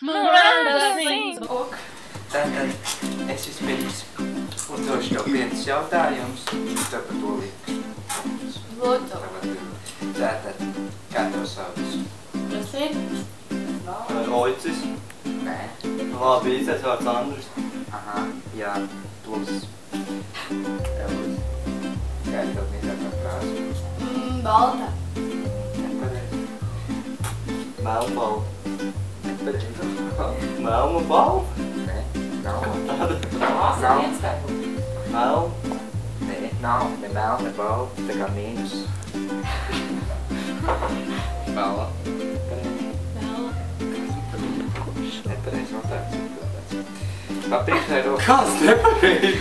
Miranda sings. Tātad es vispirms uzdošu tev 5 jautājumus, tev par to liekas. Lūdzu. Tātad, kā tev sauc? Prasīt? Oicis. Nē. Labi, īstais vārds Andris. Aha, jā, plus. Elvis. Kā ir tev mīļākā krāsa? Balta. Nepareizi. Melnbalva. Nepareizi. Melnu balva? Nē, nav. Nav. Melnu. Nē, nav. Ne melna, ne balva. Tā kā mīnus. Balva. Pareizi. Nepareizi jautājums. Papīrs vai roka? Kāds nepareizi?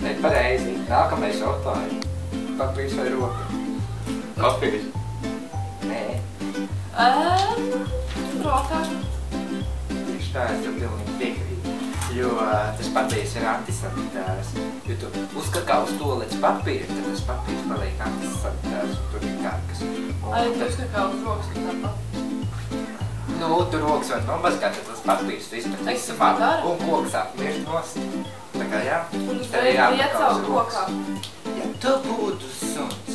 Nepareizi. Nākamais jautājums. Papīrs vai roka? Papīrs. Nē. Rokā. Tieši tā, es tev pilnīgi piekrītu. Jo tas papīrs ir antisanitārs. Jo tu uzkakā uz to līdz papīri, tad tas papīrs paliek antisanitārs. Tur ir karkas. Ai, tu uzkakā uz rokas, ka tāpat. Nu, tu rokas var nomazgāt, tad tas papīrs tu izmet visu malu. Un koks sāk mirst nost. Tā kā jā. Un Tev ir jāpakā iet uz savu rokā. Ja tu būtu suns,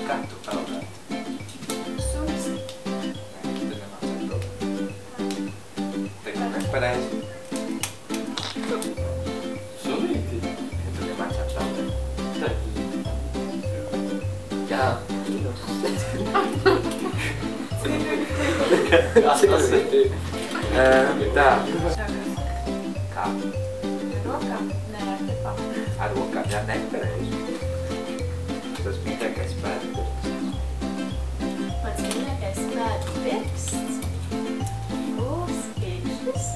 kā tu peldētu? Suns. Nē, tu nemācētu peldēt. Tagad nepareizi. Sunīti. Ja tu nemācētu peldēt. Jā, mīnus. Kas tas ir? Tā. Čakas. Kā? Rokā? Nē, ar tepā. Ar rokām, jā, nepareizi. Tas mīļākais pēdpirksts. Pats mīļākais svētku pirksts. Pirksts.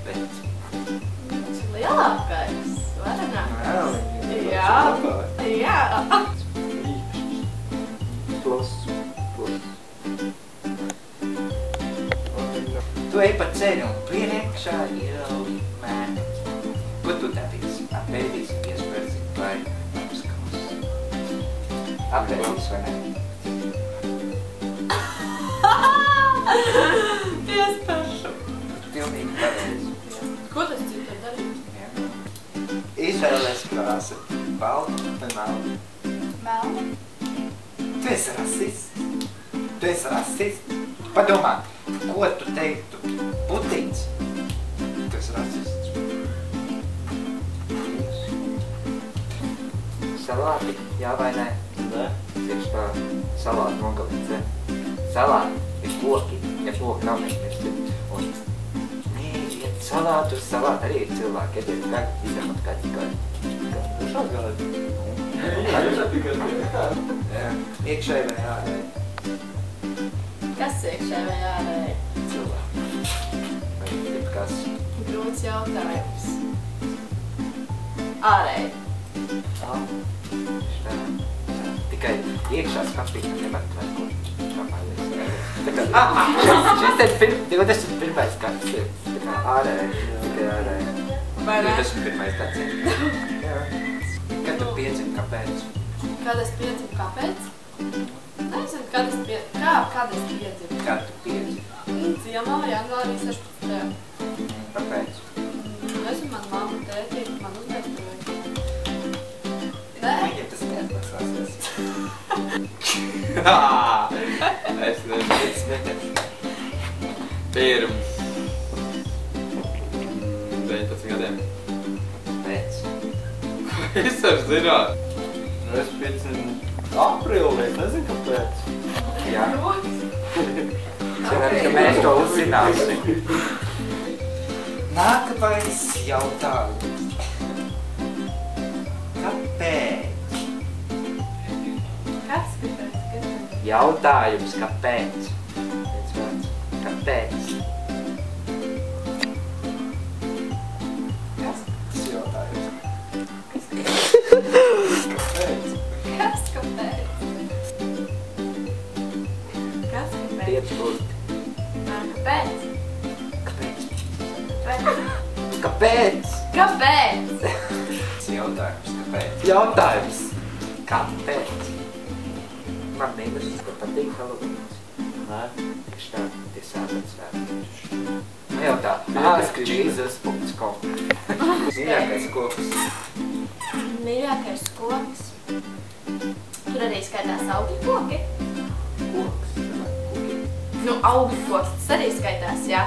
Pēc. Tas lielākais. Varenākais. Jā. Jā. Plus. Tu ej pa ceļu un priekšā ieraugi mēnesi. Ko tu darīsi? Apēdīsi piespērsi vai apskaus? Apēdīsi vai ne? Piestaršu. Pilnīgi pareizi. Ko tas citu darīt? Izvēlēs krāsa. Balta vai melna? Melna. Tu esi rasists. Tu esi rasists. Padomā, ko tu teiktu? Putiņs. Tu esi rasists. Salāti, jā vai nē? Nē. Tieši tā, salāti nogalīt. Salāti ir koki, ja koki nav nemirsti. Un iet salātus, salāti arī ir cilvēki, iediet gaļu, izņemot kaķi gaļu. Šā gādi. Jā, iekšēji vai ārēji? Kas iekšē vai ārēji? Cilvēki. Vai ir kas? Grūts jautājums. Ārēji. Tā. Tikai iekšā skatīt nevar ko šis ir 21. gadsimts. Tā kā ārēji. Tikai ārēji. Vai ne? 21. gadsimts. Jā. Kad tu piedzim, kāpēc? Kad es piedzimu, kāpēc? Nezinu, kad es piedzimu. Kad es piedzimu? Kad tu piedzim? Ciemā janvārī 16. Kāpēc? Nezinu, man mamma tētī, man uzbēstoja. Nē? Viņa tas neatmaksāsies. Es nezinu. Pirms 19 gadiem. Pēc. Es ar zināt. Nu, es piecinu aprīlī, es nezinu, kāpēc. Jā. Ceram, ka mēs to uzzināsim. Nākamais jautājums. Kāpēc? Kas kāpēc? Jautājums, kāpēc? Viens vārds. Kāpēc? Kas? Tas jautājums. Kāpēc? Kas kāpēc? Kas kāpēc? 5 burti. Kāpēc? Kāpēc? Kāpēc? Kāpēc? Kāpēc? Tas jautājums, kāpēc? Jautājums. Kāpēc? Man nevis, ka patīk Halloweens. Nē. Tieši tā, tie sāpēc svētki. Nu jau tā. Jesus.com. Mīļākais koks. Mīļākais koks. Tur arī skaitās augļu koki. Koks. Nu, augļu koks, tas arī skaitās, jā.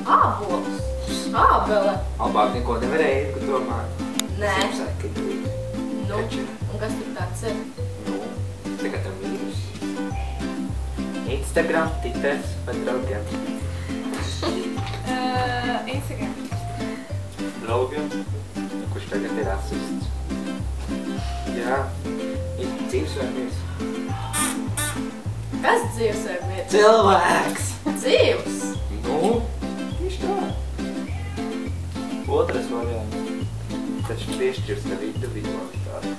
Ābols. Ābele. Labāk neko nevarēja, ko domā. Nē. Saka, Nu, un kas tur tāds ir? Nu, tagad tam vīrus. Instagram, Twitter vai draugiem. Instagram. Draugiem. Kurš tagad ir rasists. Jā, ir dzīvesvērmies. Kas dzīves vai vietas? Cilvēks! Dzīves? Nu, tieši tā. Otrais variants. Taču piešķirs tev individualitāti.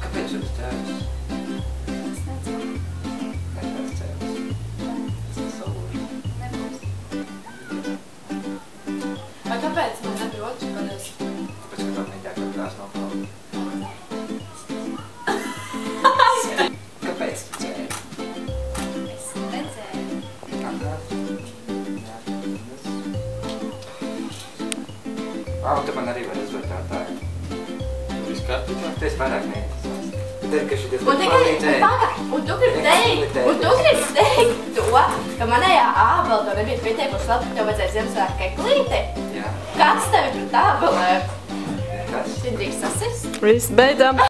Kāpēc jūs tēvs? Es nezinu. Nekāds tēvs. Tas ir salūži. Nebūs. Vai kāpēc man nebija otrs pareizi? Tāpēc, ka tev neķāk krās nav kalni. Kāpēc tu cēri? Es redzēju. Un tu man arī var uzdot jautājumu. Viss kārtībā? Tu esi vairāk neinteresants. Tu dari, ka šities Un tu gribi teikt to, ka manējā ābele tev nebija pietiekuši labi, ka tev vajadzēja Ziemassvētku eglīti? Jā. Kas tevi pret ābelēm? Nekas. Viņi drīkst sasist? Viss, beidzam!